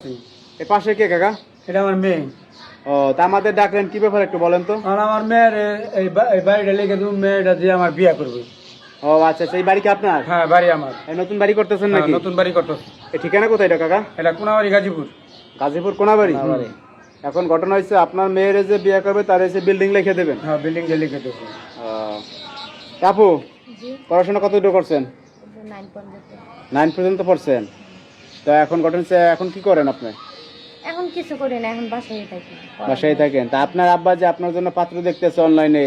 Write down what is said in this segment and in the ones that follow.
এ পাশে কে কাকা? এটা আমার মেয়ে। ও তা আমাদের ডাকলেন কি ব্যাপার একটু বলেন তো। আর আমার মেয়ের এই বাড়িটা লিখে দেবো, মেয়েটা দিয়ে আমার বিয়ে করবে। ও আচ্ছা আচ্ছা, এই বাড়ি কি আপনার? হ্যাঁ, বাড়ি আমার। এই নতুন বাড়ি করতেছেন হ্যাঁ, নাকি? নতুন বাড়ি করতেছে। এই ঠিকানা কোথায় এটা কাকা? এটা কোনাবাড়ি, গাজীপুর। গাজীপুর কোনাবাড়ি। কোনাবাড়ি। এখন ঘটনা হচ্ছে আপনার মেয়ের যে বিয়ে করবে তার এসে বিল্ডিং লিখে দেবেন। হ্যাঁ, বিল্ডিং দিয়ে লিখে দেবো। আপু জি, পড়াশোনা কতদূর করছেন? 9 পর্যন্ত। 9 পর্যন্ত পড়ছেন। তো এখন ঘটনা হচ্ছে এখন কি করেন আপনি? এখন কিছু করি না, এখন বাসায় থাকি। বাসায় থাকেন। তা আপনার আব্বা যে আপনার জন্য পাত্র দেখতেছে অনলাইনে,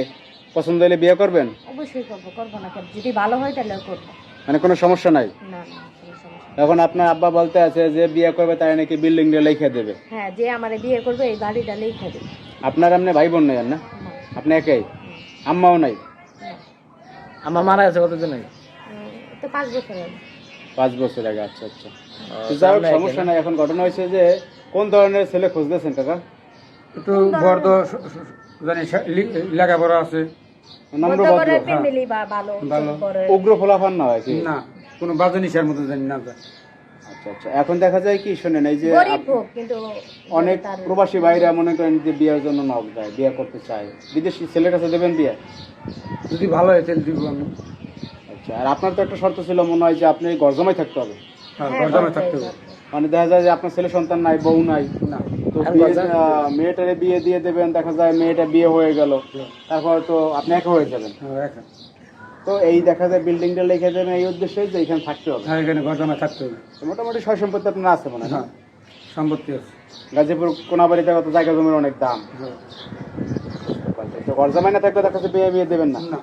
পছন্দ হলে বিয়ে করবেন? অবশ্যই করবো না কেন? যদি ভালো হয় তাহলে করবো। মানে কোনো সমস্যা নাই? না না, কোনো সমস্যা নেই। এখন আপনার আব্বা বলতে আছে যে বিয়ে করবে তাই নাকি বিল্ডিং দিয়ে লিখে দেবে। হ্যাঁ, যে আমারে বিয়ে করবে এই বাড়িটা লিখে দেবে। আপনার এমনি ভাই বোন নেই আর না? না, আপনি একাই? আম্মাও নাই? না। আমার মারা গেছে কতদিন আগে। তো 5 বছর আগে। 5 বছর আগে। আচ্ছা আচ্ছা, তো যাই হোক সমস্যা নাই। এখন ঘটনা হয়েছে যে কোন ধরনের ছেলে খুঁজতেছেন কাকা? একটু বর্দ, জানি লেখাপড়া আছে। নম্র বড় ভদ্র, ফ্যামিলি বা ভালো ভালো। বড়। উগ্র ফলাফান না হয় কি? না, কোনো বাজে নিশার মতো জানি না। আচ্ছা আচ্ছা, এখন দেখা যায় কি শোনেন, এই যে গরিব হোক কিন্তু অনেক তার- প্রবাসী ভাইরা মনে করেন যে বিয়ের জন্য নক দেয়, বিয়ে করতে চায়, বিদেশি ছেলের কাছে দেবেন বিয়ে? যদি ভালো হয় তাহলে দিব আমি। আচ্ছা, আর আপনার তো একটা শর্ত ছিল মনে হয় যে আপনি গরজমাই থাকতে হবে। হ্যাঁ, হ্যাঁ, গরদামে বাসায় থাকতে হবে। থাকবো। মানে দেখা যায় যে আপনার ছেলে সন্তান নাই, বউ নাই, না, তো মেয়েটারে বিয়ে দিয়ে দেবেন, দেখা যায় মেয়েটা বিয়ে হয়ে গেল, তারপর তো আপনি একা হয়ে যাবেন। হ্যাঁ, একা। তো এই দেখা যায় বিল্ডিংটা লিখে দেবেন এই উদ্দেশ্যে যে এখানে থাকতে হবে। হ্যাঁ, এখানে গরদামে থাকতে হবে। তো মোটামুটি সয় সম্পত্তি আপনার আছে মনে হয় না? হ্যাঁ, সম্পত্তি আছে। গাজীপুর কোনাবাড়িতে কত জায়গা জমির অনেক দাম। হ্যাঁ। তো গরজামাই না থাকলে দেখা যাচ্ছে বিয়ে বিয়ে দেবেন না। না,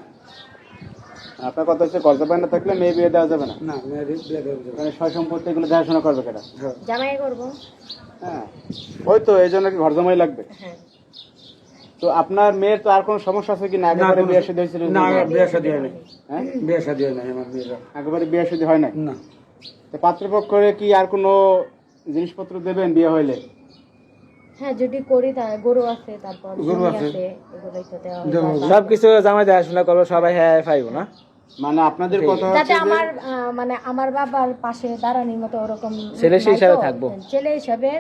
আপনার কথা হচ্ছে গরজামাই না থাকলে মেয়ে বিয়ে দেওয়া যাবে না। না, মেয়েদের বিয়ে দেওয়া যাবে না। মানে সয় সম্পত্তি এগুলো দেখাশোনা করবে কেটা? হ্যাঁ। জামাই করবো। হ্যাঁ, ওই তো এই জন্য কি ঘরজামাই লাগবে। হ্যাঁ, তো আপনার মেয়ের তো আর কোনো সমস্যা আছে কি না? একেবারে বিয়ে শাদী হয়েছিল? না, বিয়ে শাদী হয় নাই। হ্যাঁ, বিয়ে শাদী হয় নাই আমার মেয়েরা। একেবারে বিয়ে শাদী হয় না। না, তো পাত্রপক্ষরে কি আর কোনো জিনিসপত্র দেবেন বিয়ে হইলে? হ্যাঁ, যদি করি তাহলে গরু আছে, তারপর গরু জমি আছে। আছে, এগুলোই তো দেওয়া দেবো। হয়। সবকিছু জামাই দেখাশোনা করবো, সবাই হ্যাঁ পাইব না। মানে আপনাদের কথা যাতে হচ্ছে যে আমার মানে আমার বাবার পাশে দাঁড়ানোর মতো ওরকম ছেলে লোক সেই নাই হিসাবে তো। থাকবো। ছেলে হিসাবে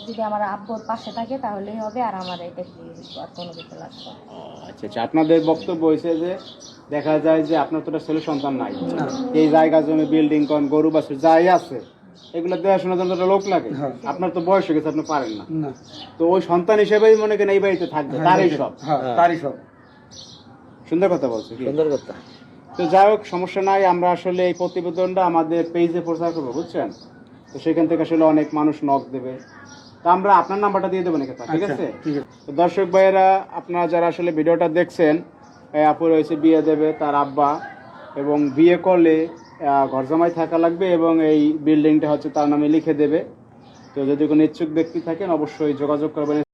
যদি আমার আব্বুর পাশে থাকে তাহলেই হবে, আর আমার এটা কি আর কোনো কিছু লাগবে না। আচ্ছা আচ্ছা, আপনাদের বক্তব্য হয়েছে যে দেখা যায় যে আপনার তো একটা ছেলে সন্তান নাই, না। এই জায়গা জমি বিল্ডিং কন গরু বাছুর যাই আছে এগুলো দেখাশোনার জন্য একটা লোক লাগে। হ্যাঁ। আপনার তো বয়স হয়ে গেছে, আপনি পারেন না। না। তো ওই সন্তান হিসেবেই মনে করেন এই বাড়িতে থাকবে, তারই সব। হ্যাঁ, তারই সব। সুন্দর কথা বলছে কি? সুন্দর কথা। তো যাই হোক সমস্যা নাই, আমরা আসলে এই প্রতিবেদনটা আমাদের পেজে প্রচার করবো, বুঝছেন? তো সেখান থেকে আসলে অনেক মানুষ নক দেবে। তো আমরা আপনার নাম্বারটা দিয়ে দেবো নাকি, ঠিক আচ্ছা, আছে? ঠিক আছে। তো দর্শক ভাইয়েরা, আপনারা যারা আসলে ভিডিওটা দেখছেন, এই আপু রয়েছে বিয়ে দেবে তার আব্বা, এবং বিয়ে করলে ঘরজামাই থাকা লাগবে এবং এই বিল্ডিংটা হচ্ছে তার নামে লিখে দেবে। তো যদি কোনো ইচ্ছুক ব্যক্তি থাকেন অবশ্যই যোগাযোগ করবেন।